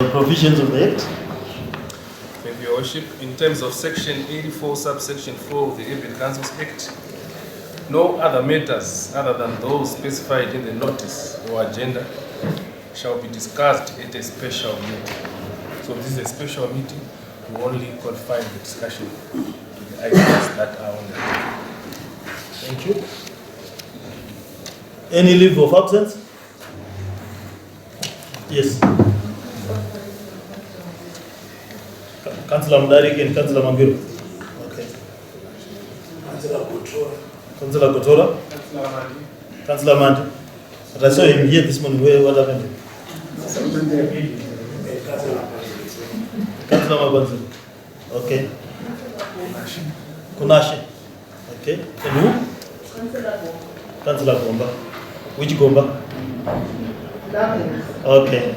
The provisions of the Act. Thank you, Your Worship. In terms of Section 84, subsection 4 of the Urban Councils Act, no other matters other than those specified in the notice or agenda shall be discussed at a special meeting. So this is a special meeting. We only confine the discussion to the items that are on the agenda. Thank you. Any leave of absence? Yes. Councillor Mdarik and Councillor Mambiru. Okay. Councillor Gotora. Councillor Mandi. But I saw him here this morning. What happened? Councillor Mabanzi. Okay. Kunashi. Okay. And who? Councillor Gomba. Which Gomba? Okay.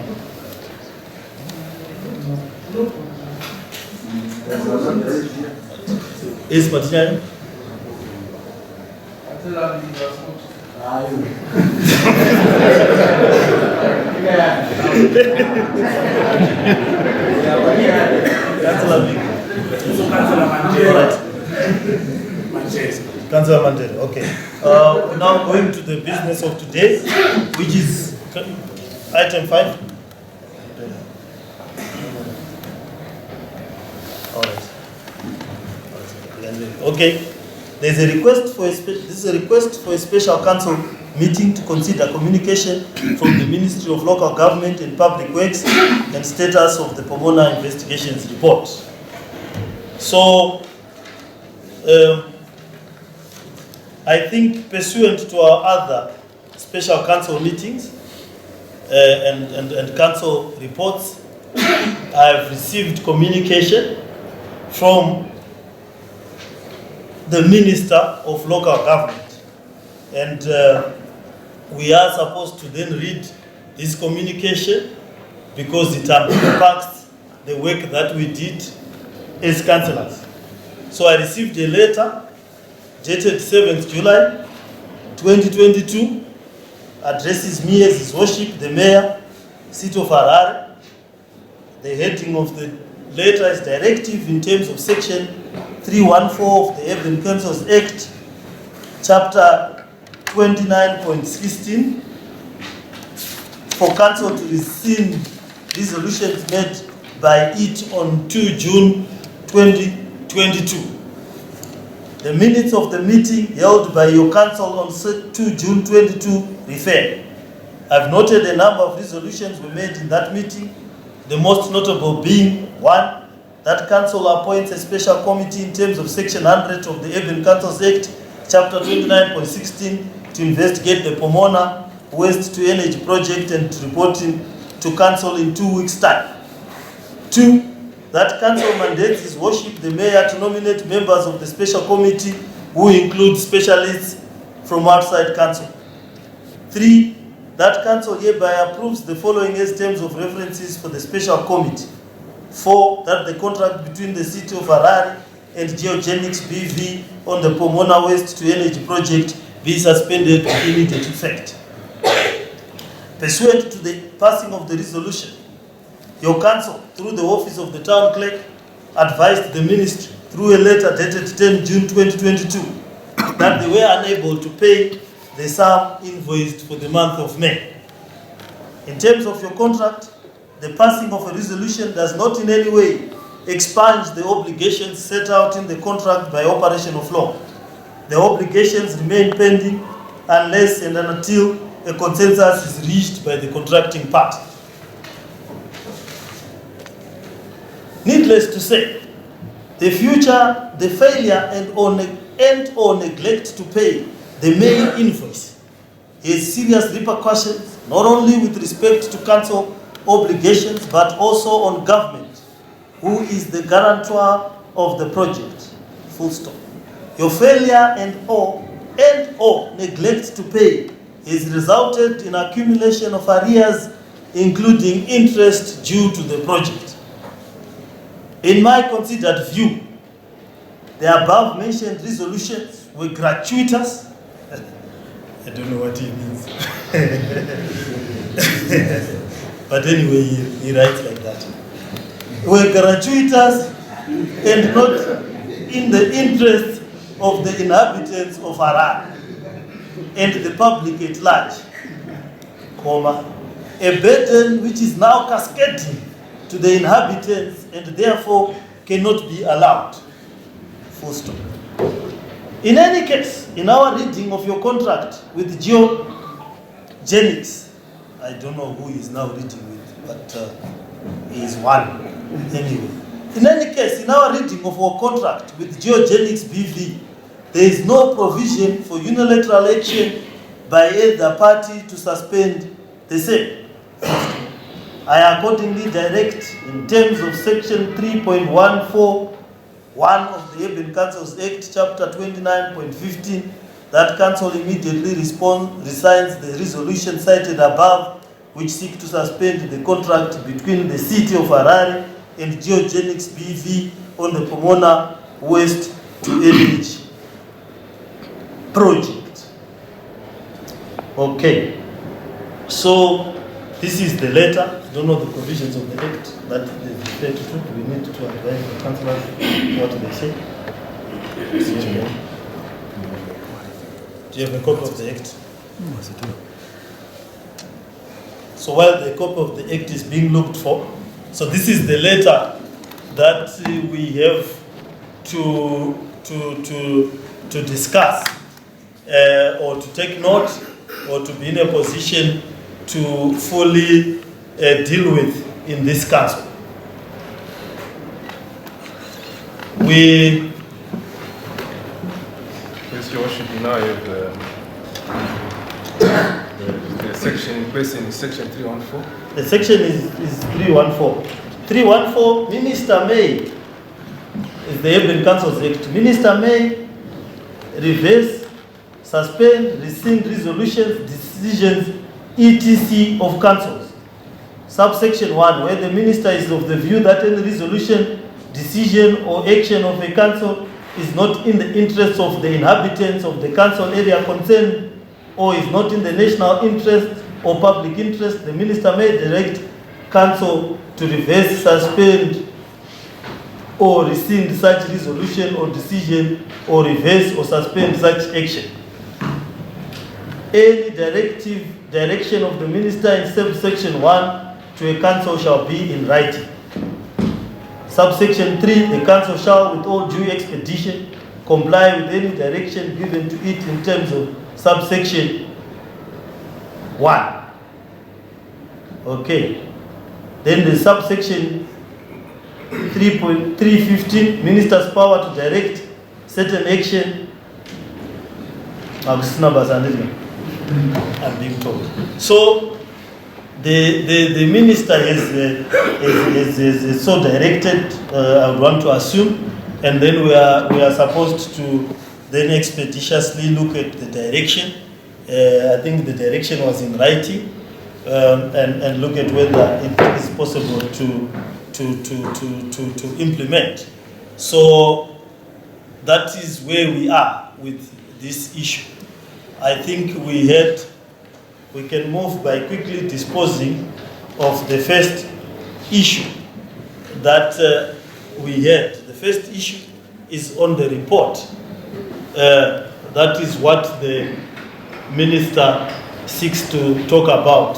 Is Martinelli? Councillor Mandela. Okay. Now going to the business of today, which is item 5. All right. Okay. There's a request for this is a request for a special council meeting to consider communication from the Ministry of Local Government and Public Works and status of the Pomona investigations report. So, I think pursuant to our other special council meetings and council reports, I have received communication from the Minister of Local Government, and we are supposed to then read this communication because it impacts the work that we did as councillors. So I received a letter dated 7th July 2022, addresses me as His Worship the Mayor, City of Harare. The heading of the letter is directive in terms of section 314 of the Urban Councils Act, chapter 29.16, for council to rescind resolutions made by it on 2 June 2022. The minutes of the meeting held by your council on 2 June 2022 refer. I've noted a number of resolutions were made in that meeting, the most notable being 1, that council appoints a special committee in terms of section 100 of the Urban Councils Act, chapter 29.16, to investigate the Pomona waste to energy project and reporting to council in 2 weeks' time. 2, that council mandates His Worship the Mayor to nominate members of the special committee who include specialists from outside council. 3, that council hereby approves the following as terms of references for the special committee. 4, that the contract between the City of Harare and Geogenics BV on the Pomona waste to energy project be suspended with immediate effect. Pursuant to the passing of the resolution, your council, through the office of the town clerk, advised the ministry through a letter dated 10 June 2022 that they were unable to pay the sum invoiced for the month of May. In terms of your contract, the passing of a resolution does not in any way expunge the obligations set out in the contract by operation of law. The obligations remain pending unless and until a consensus is reached by the contracting party. Needless to say, the failure and or neglect to pay the main invoice has serious repercussions not only with respect to council obligations but also on government, who is the guarantor of the project. Full stop. Your failure and or neglect to pay has resulted in accumulation of arrears, including interest due to the project. In my considered view, the above mentioned resolutions were gratuitous. I don't know what it means. But anyway, he writes like that. were gratuitous and not in the interest of the inhabitants of Harare and the public at large, comma, a burden which is now cascading to the inhabitants and therefore cannot be allowed. Full stop. In any case, in our reading of your contract with Geogenics, I don't know who is now reading with, but he is one anyway. In any case, in our reading of our contract with Geogenics BV, there is no provision for unilateral action by either party to suspend the same. I accordingly direct, in terms of section 3.141 of the Urban Councils Act, chapter 29.15, that council immediately resigns the resolution cited above, which seek to suspend the contract between the city of Harare and Geogenics BV on the Pomona West to Energy project. Okay, so this is the letter. I don't know the provisions of the act that they refer to. We need to advise the councillors what they say. Do you have a copy of the act? So while the copy of the act is being looked for, so this is the letter that we have to discuss or to take note or to be in a position to fully deal with in this council. We, Yes, Your Worship, you now have the section in place in section 314. the section is 314. 314, Minister may, is the Urban Councils Act. Minister may reverse, suspend, rescind resolutions, decisions, etc. of councils. Subsection 1, where the minister is of the view that any resolution, decision or action of a council is not in the interests of the inhabitants of the council area concerned or is not in the national interest or public interest, the minister may direct council to reverse, suspend or rescind such resolution or decision or reverse or suspend such action. Any direction of the minister in subsection 1 to a council shall be in writing. Subsection 3, the council shall with all due expedition comply with any direction given to it in terms of subsection 1. Okay. Then the subsection 3.315, minister's power to direct certain action. I'm being told. So the minister is so directed, I would want to assume, and then we are supposed to then expeditiously look at the direction. I think the direction was in writing, and look at whether it is possible to implement. So that is where we are with this issue. I think we can move by quickly disposing of the first issue that we had. The first issue is on the report. That is what the minister seeks to talk about.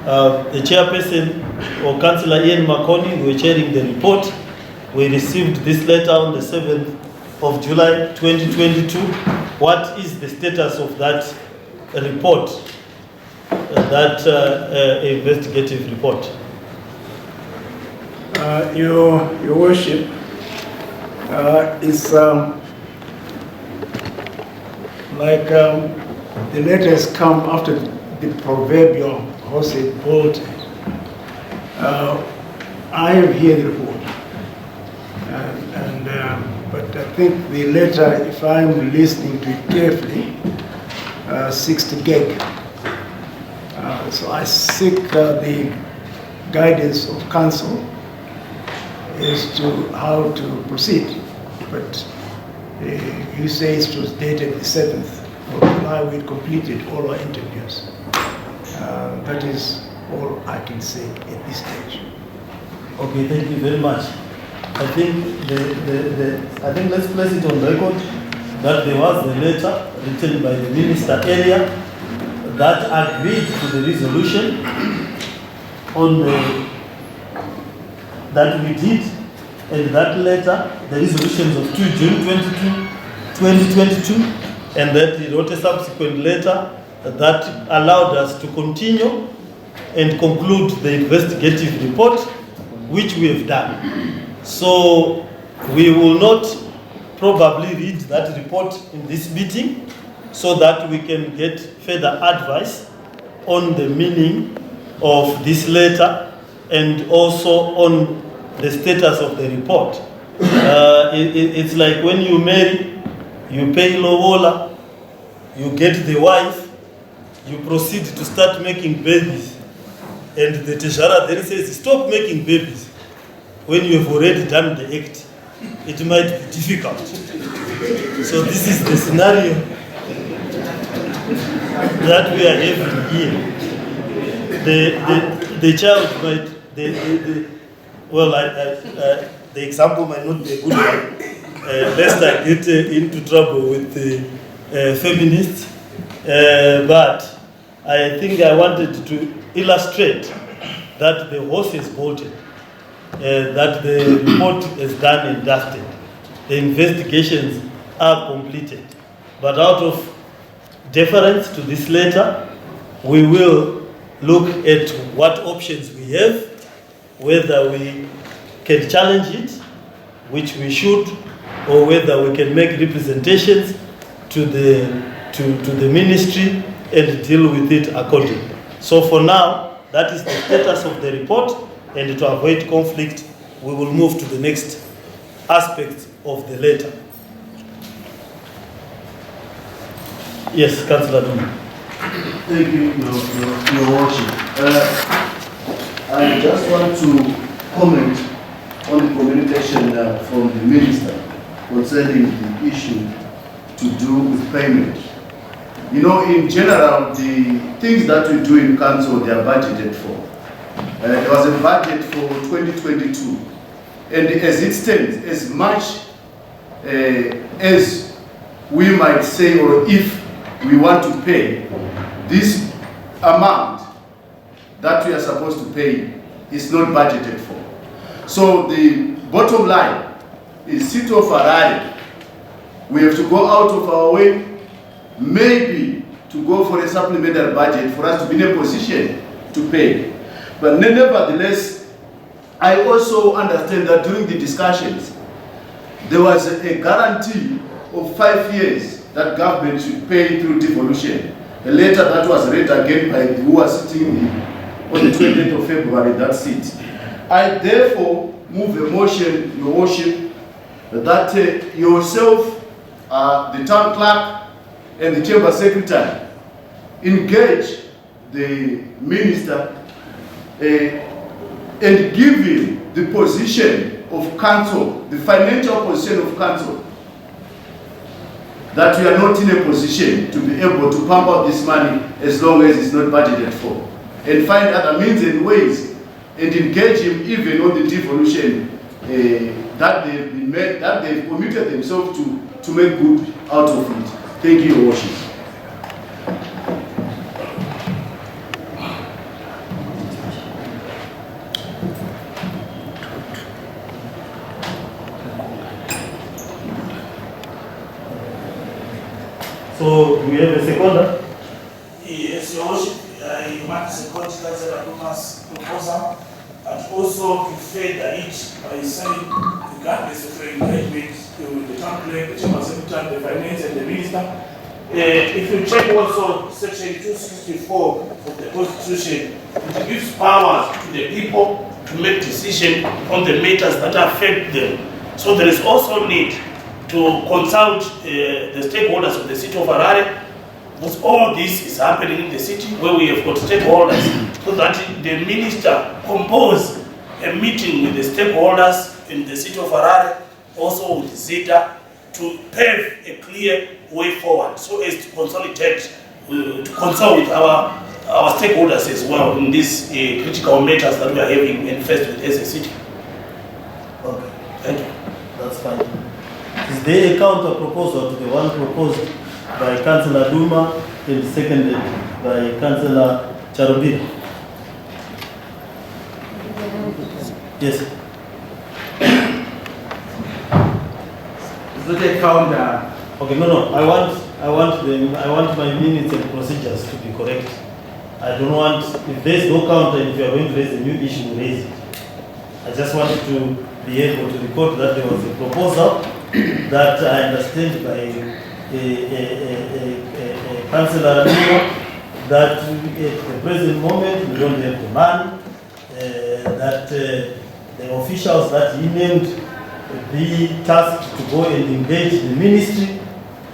The chairperson or Councillor Ian Makoni, who were chairing the report, we received this letter on the 7th of July 2022. What is the status of that report? That investigative report. Your Worship, it's like the letter has come after the proverbial horse had bolted. I have here the report, but I think the letter, if I'm listening to it carefully, seeks to gag. So I seek the guidance of council as to how to proceed. But you say it was dated the 7th of July. We completed all our interviews. That is all I can say at this stage. Okay, thank you very much. I think I think let's place it on record that there was a letter written by the minister earlier that agreed to the resolution on that we did, and that letter, the resolutions of 2 June 2022, and that he wrote a subsequent letter that allowed us to continue and conclude the investigative report, which we have done. So we will not probably read that report in this meeting so that we can get further advice on the meaning of this letter and also on the status of the report. It's like when you marry, you pay lobola, you get the wife, you proceed to start making babies, and the Teshara then says, stop making babies when you have already done the act. It might be difficult. So this is the scenario that we are having here. The child might, the example might not be a good one, lest I get into trouble with the feminists, but I think I wanted to illustrate that the horse is bolted, that the report is done and dusted, the investigations are completed. But out of deference to this letter, we will look at what options we have, whether we can challenge it, which we should, or whether we can make representations to the ministry and deal with it accordingly. So for now, that is the status of the report, and to avoid conflict, we will move to the next aspect of the letter. Yes, Councillor Duma. Thank you, Your Worship. I just want to comment on the communication from the Minister concerning the issue to do with payment. You know, in general, the things that we do in Council, they are budgeted for. There was a budget for 2022, and as it stands, as much as we might say, or if we want to pay, this amount that we are supposed to pay is not budgeted for. So the bottom line is, City of Harare, we have to go out of our way, maybe to go for a supplementary budget for us to be in a position to pay. But nevertheless, I also understand that during the discussions, there was a guarantee of 5 years that government should pay through devolution. A letter that was read again by who was sitting on the 20th of February, that seat. I therefore move a motion, Your Worship, that yourself, the town clerk, and the chamber secretary engage the minister and give him the position of council, the financial position of council, that we are not in a position to be able to pump out this money as long as it's not budgeted for, and find other means and ways, and engage him even on the devolution that they've been made, that they've committed themselves to make good out of it. Thank you, Your Worship. So we have a seconder. Yes, Your Worship, I want to second Councillor Aduma's proposal, and also to further it by saying, regardless of your engagement with the town clerk, the chamber secretary, the finance, and the minister, if you check also section 264 of the Constitution, it gives powers to the people to make decisions on the matters that affect them. So there is also need to consult the stakeholders of the City of Harare, because all this is happening in the city where we have got stakeholders, so that the minister compose a meeting with the stakeholders in the City of Harare, also with ZETA, to pave a clear way forward, so as to consolidate, to consult with our stakeholders as well in these critical matters that we are having and faced with as a city. Okay, thank you. That's fine. Is there a counter proposal to the one proposed by Councillor Duma and seconded by Councillor Charubira? Yes. Is that a counter? Okay, no. I want my minutes and procedures to be correct. I don't want, if there is no counter, if you are going to raise a new issue, raise it. I just wanted to be able to record that there was a proposal that I understand by Councillor Duma that at the present moment we don't have the money, that the officials that he named be tasked to go and engage the ministry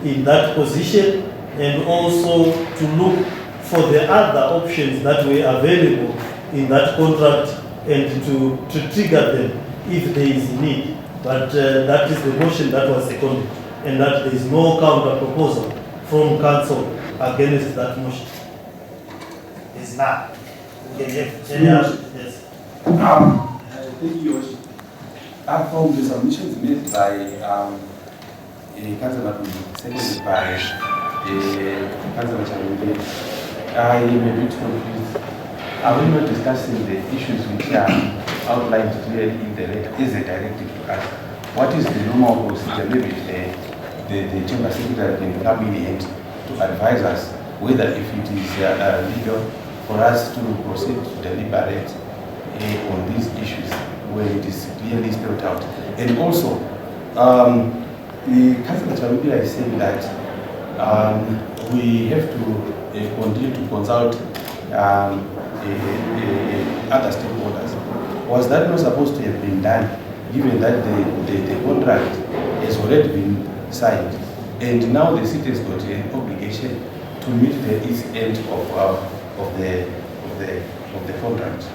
in that position, and also to look for the other options that were available in that contract and to trigger them if there is need. But that is the motion that was seconded, and that there is no counter proposal from council against that motion. There is none. We can have any other? Yes. Thank you, Your Worship. From the submissions made by Councillor Duma, seconded by Councillor Charubira, I am a bit confused. Are we not discussing the issues which are outlined clearly in the letter as a directive to us? What is the normal procedure? Maybe the Chamber Secretary can come in and to advise us whether if it is legal for us to proceed to deliberate on these issues where it is clearly spelled out. And also, the Councillor Charubira is saying that we have to continue to consult other stakeholders. Was that not supposed to have been done, given that the contract has already been signed, and now the city has got an obligation to meet the east end of the contract?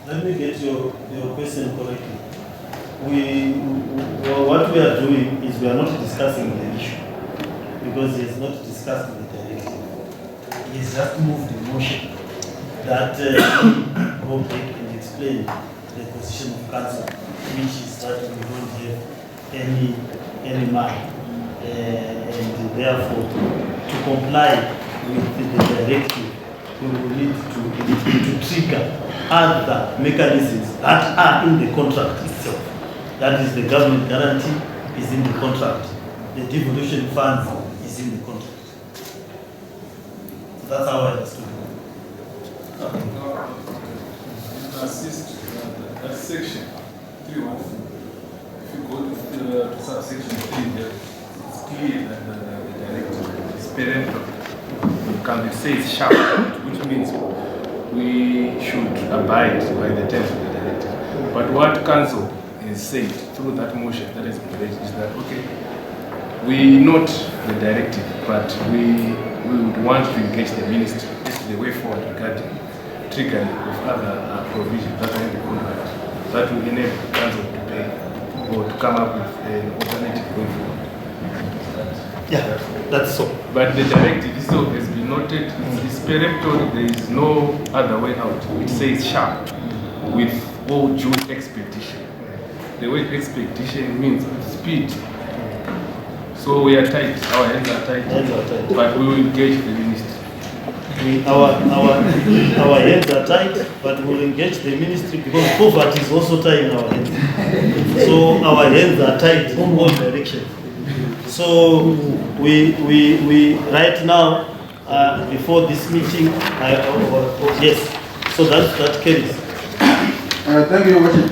Let me get your question correctly. What we are doing is we are not discussing the issue, because he has not discussed the directive. He has just moved the motion that go back and explain the position of council, which is that we don't have any money, and therefore to comply with the directive, we will need to trigger other mechanisms that are in the contract itself. That is, the government guarantee is in the contract. The devolution funds is in the contract. So that's how I understood it. Assist that section 3.1. If you go to subsection 3, there, it's clear that the directive is parental. It can be said sharp, which means we should abide by the terms of the directive. But what council has said through that motion that has been raised is that, okay, we note the directive, but we would want to engage the ministry as to the way forward regarding triggering of other provisions that are in the contract that will enable council to pay or to come up with an alternative way forward. Yeah, that's so. But the directive itself has been noted, it's peremptory, there is no other way out. It says sharp, with all due expectation. The word expectation means speed. So we are tight, our hands are tight, but we will engage the ministry. Our hands are tight, but we'll engage the ministry because poverty is also tying our hands. So our hands are tight in all directions. So we right now, before this meeting, yes, so that carries. Thank you, Your Worship.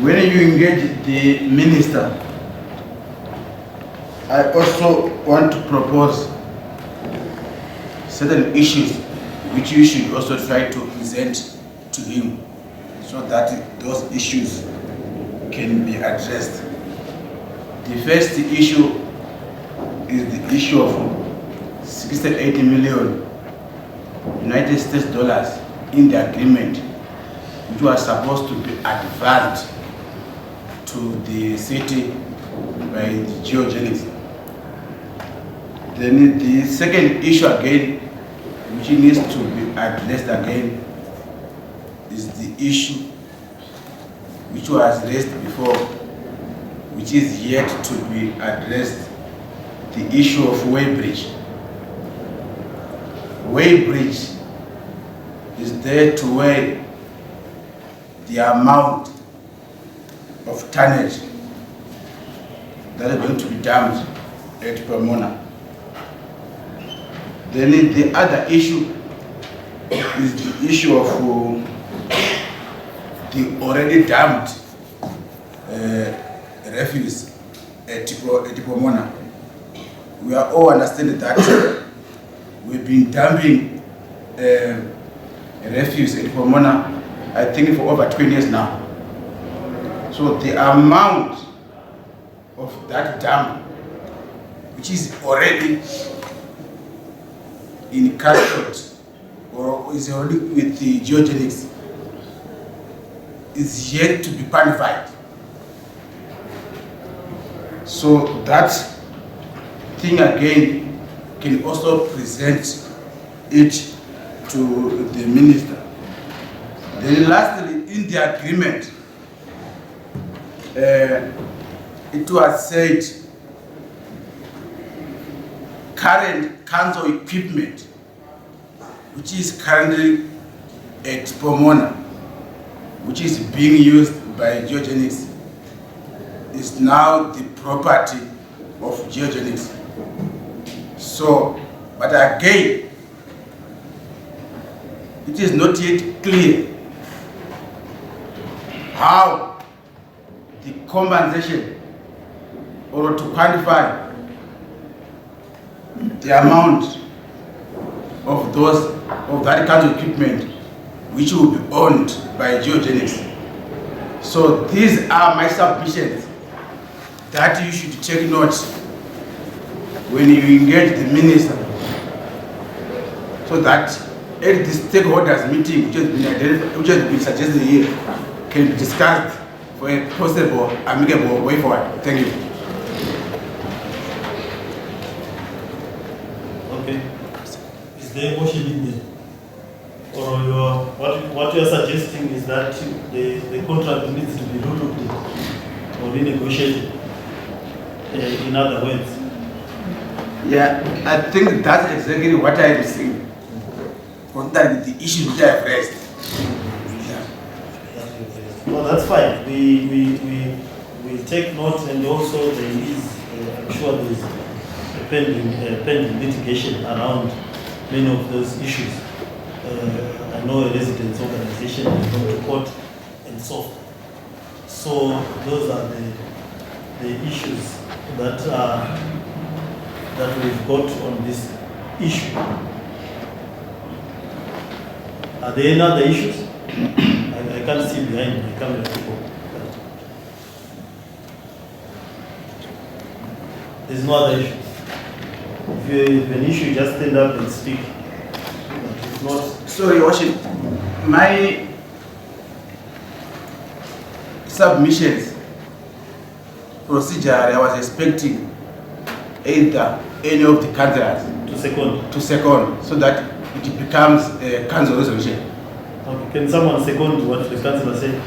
When you engage the minister, I also want to propose certain issues which you should also try to present to him so that those issues can be addressed. The first issue is the issue of 60-80 million United States dollars in the agreement, which was supposed to be advanced to to the city by the geogenics. Then the second issue again, which needs to be addressed again, is the issue which was raised before, which is yet to be addressed, the issue of weighbridge. Weighbridge is there to weigh the amount of tonnage that is going to be dumped at Pomona. Then the other issue is the issue of the already dumped refuse at Pomona. We are all understanding that we've been dumping refuse at Pomona, I think, for over 20 years now. So the amount of that dump, which is already in captured or is already with the geogenics, is yet to be quantified. So that thing again can also present it to the minister. Then lastly, in the agreement, it was said current council equipment, which is currently at Pomona, which is being used by geogenics, is now the property of geogenics. So, but again, it is not yet clear how the compensation or to quantify the amount of that kind of equipment which will be owned by geogenics. So these are my submissions that you should take note when you engage the minister, so that at the stakeholders meeting which has been suggested here can be discussed for a possible amicable way forward. Thank you. Okay. Is there a motion in there? Or what you are suggesting is that the contract needs to be relooked at or renegotiated, in other words? Yeah, I think that's exactly what I am saying. Contact the issues which I have raised. Yeah. Well, that's fine. We take note, and also there is, I'm sure there is a pending litigation around many of those issues. I know a residents' organization has gone to court and so forth. So those are the issues that we've got on this issue. Are there any other issues? I can't see behind the camera people. There's no other issue. If you have an issue, just stand up and speak. But if not, sorry, Worship. My submissions procedure, I was expecting either any of the candidates to second, so that it becomes a council resolution. okay. Can someone second what the councillor said?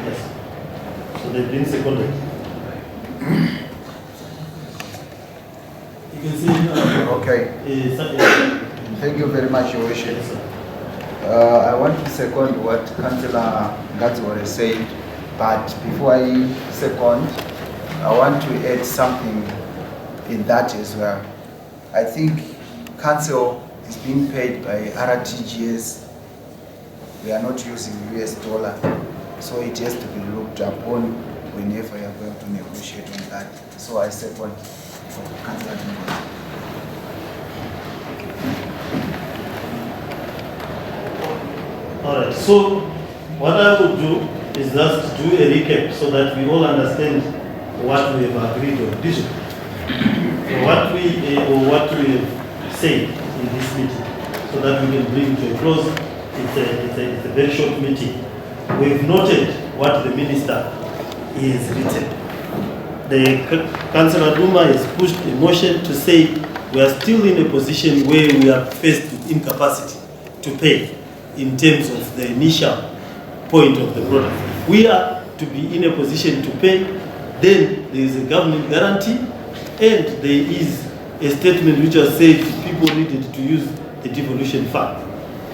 Yes. So they've been seconded. You can see. Okay. Thank you very much, Your Worship. Yes, sir. I want to second what Councillor Gatswore said, but before I second, I want to add something in that as well. I think council is being paid by RTGS. We are not using US dollar, so it has to be looked upon whenever you are going to negotiate on that. So I second for Councillor Gatswore. Alright, so what I will do is just do a recap so that we all understand what we have agreed on. This so what we have said in this meeting, so that we can bring to a close. It's a very short meeting. we've noted what the minister is written. The Councillor Duma has pushed a motion to say we are still in a position where we are faced with incapacity to pay in terms of the initial point of the product. If we are to be in a position to pay, then there is a government guarantee and there is a statement which has said people needed to use the devolution fund.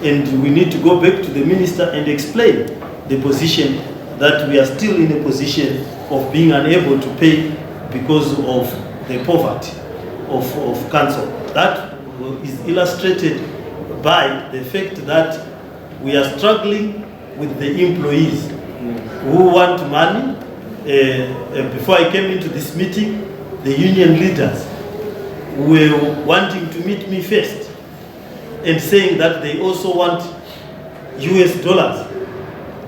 And we need to go back to the minister and explain the position that we are still in a position of being unable to pay because of the poverty of council. That is illustrated by the fact that we are struggling with the employees who want money. Before I came into this meeting, the union leaders were wanting to meet me first and saying that they also want US dollars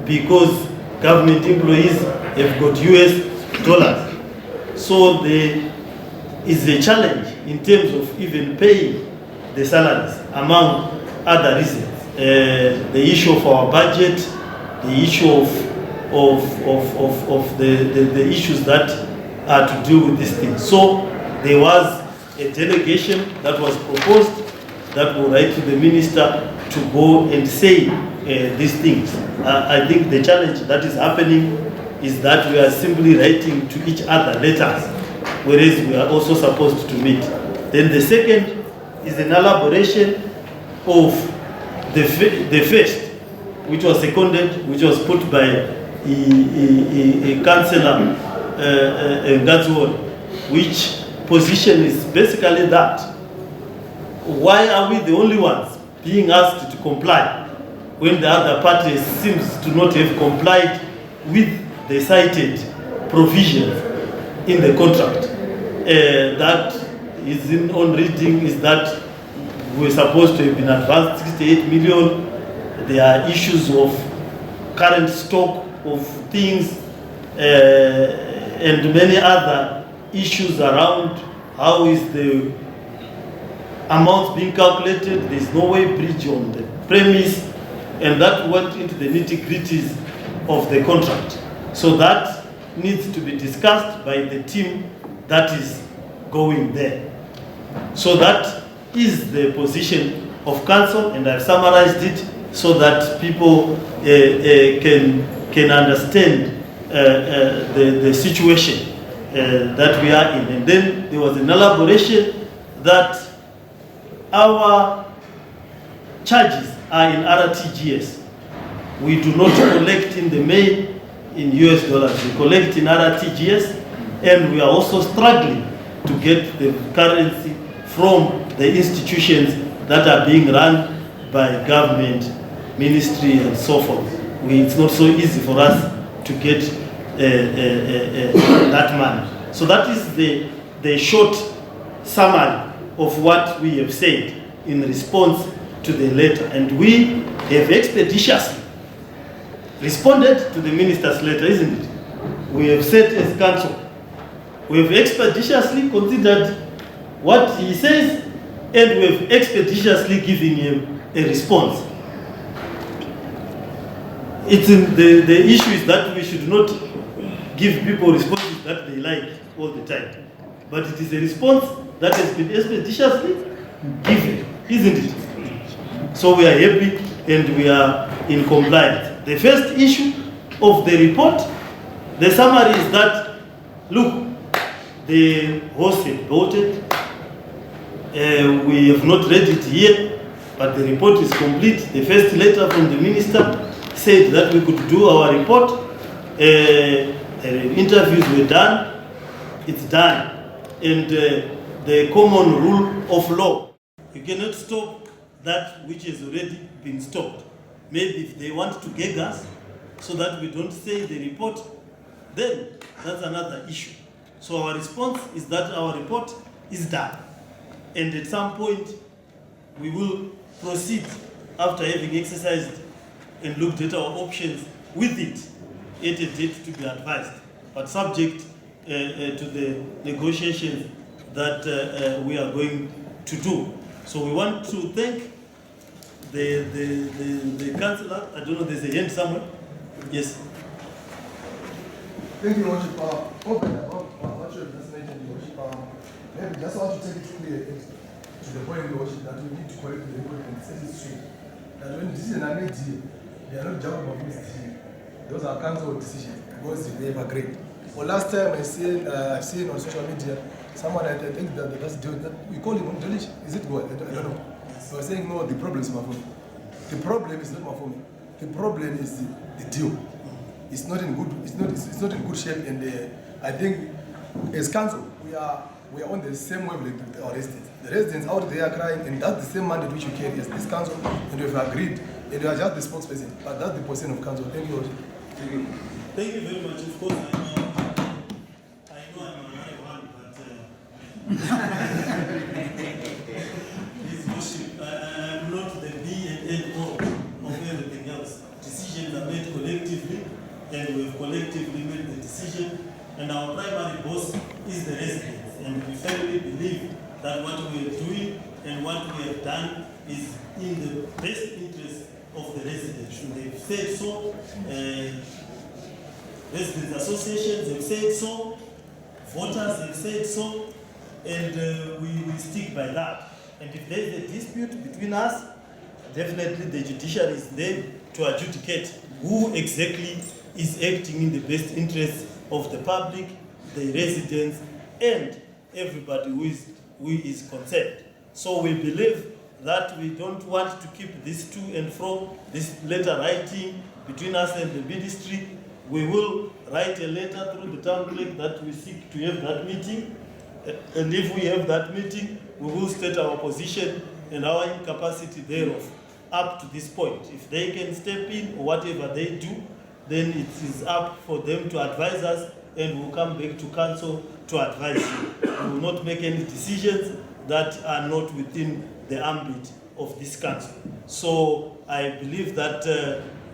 because government employees have got US dollars. So there is a challenge in terms of even paying the salaries, among other reasons. The issue of our budget, the issue of the issues that are to do with this thing. So there was a delegation that was proposed that will write to the minister to go and say these things. I think the challenge that is happening is that we are simply writing to each other letters, whereas we are also supposed to meet. Then the second is an elaboration of the first, which was seconded, which was put by a councillor, Ngazuo, which position is basically that why are we the only ones being asked to comply when the other party seems to not have complied with the cited provisions in the contract? That is in on reading is that we're supposed to have been advanced 68 million. There are issues of current stock of things and many other issues around how is the amounts being calculated. There's no way bridge on the premise, and that went into the nitty-gritties of the contract. So that needs to be discussed by the team that is going there. So that is the position of council, and I've summarized it so that people can understand the situation that we are in. And then there was an elaboration that our charges are in RTGS. We do not collect in the main in US dollars. We collect in RTGS, and we are also struggling to get the currency from the institutions that are being run by government, ministry, and so forth. It's not so easy for us to get that money. So that is the short summary of what we have said in response to the letter. And we have expeditiously responded to the minister's letter, isn't it? We have said as council, we have expeditiously considered what he says, and we have expeditiously given him a response. It's in the issue is that we should not give people responses that they like all the time. But it is a response that has been expeditiously given, isn't it? So we are happy and we are in compliance. The first issue of the report, the summary is that, look, the horse had bolted. We have not read it here, but the report is complete. The first letter from the minister said that we could do our report. Interviews were done. It's done. And the common rule of law, you cannot stop that which has already been stopped. Maybe if they want to gag us so that we don't say the report, then that's another issue. So our response is that our report is done. And at some point, we will proceed after having exercised and looked at our options with it at a date to be advised, but subject to the negotiations that we are going to do. So we want to thank the councillor. I don't know, there's a hand somewhere. Yes. Thank you, Worship. Open about what you have just mentioned, Worship. Maybe just want to take it clear to the point, Worship, that we need to correct the record and set it straight. That when decisions are made here, they are not jumping on this decision. Those are council decisions because they have agreed. Well, last time I've seen on social media someone I think that that's doing that. We call him on Delish. Is it good? I don't know. So I was saying no. The problem is my phone. The problem is not my phone. The problem is the deal. It's not in good. It's not in good shape. And I think as council we are on the same wavelength with our residents. The residents out there are crying, and that's the same mandate which we carry as this council, and we've agreed. And we are just the spokesperson, but that's the position of council. Thank you. Thank you very much. Of course, I know I'm another one, but His Worship, I'm not the be and end all of everything else. Decisions are made collectively, and we've collectively made the decision. And our primary boss is the residents, and we firmly believe that what we are doing and what we have done is in the best interest of the residents. And they've said so. Residents associations have said so. Voters have said so, and we stick by that. And if there is a dispute between us, definitely the judiciary is there to adjudicate who exactly is acting in the best interest of the public, the residents, and everybody who is concerned. So we believe that we don't want to keep this to and fro, this letter writing between us and the ministry. We will write a letter through the town clerk that we seek to have that meeting. And if we have that meeting, we will state our position and our incapacity thereof up to this point. If they can step in or whatever they do, then it is up for them to advise us, and we'll come back to council to advise you. We will not make any decisions that are not within the ambit of this council. So I believe that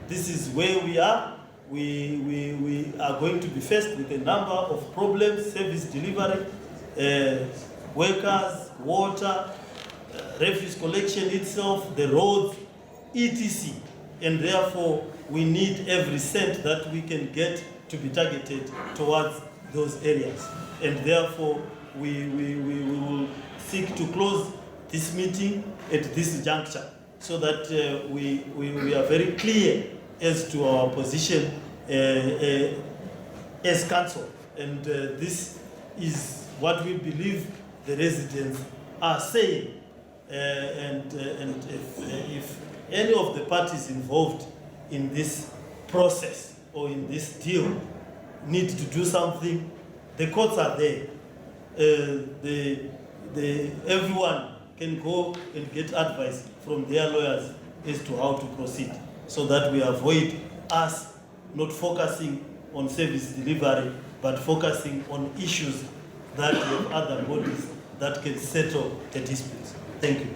this is where we are. We are going to be faced with a number of problems: service delivery, workers, water, refuse collection itself, the roads, etc. And therefore, we need every cent that we can get to be targeted towards those areas. And therefore, we will seek to close this meeting at this juncture so that we are very clear as to our position as council. And this is what we believe the residents are saying. And if any of the parties involved in this process or in this deal need to do something, the courts are there. Everyone can go and get advice from their lawyers as to how to proceed, so that we avoid us not focusing on service delivery, but focusing on issues that have other bodies that can settle the disputes. Thank you.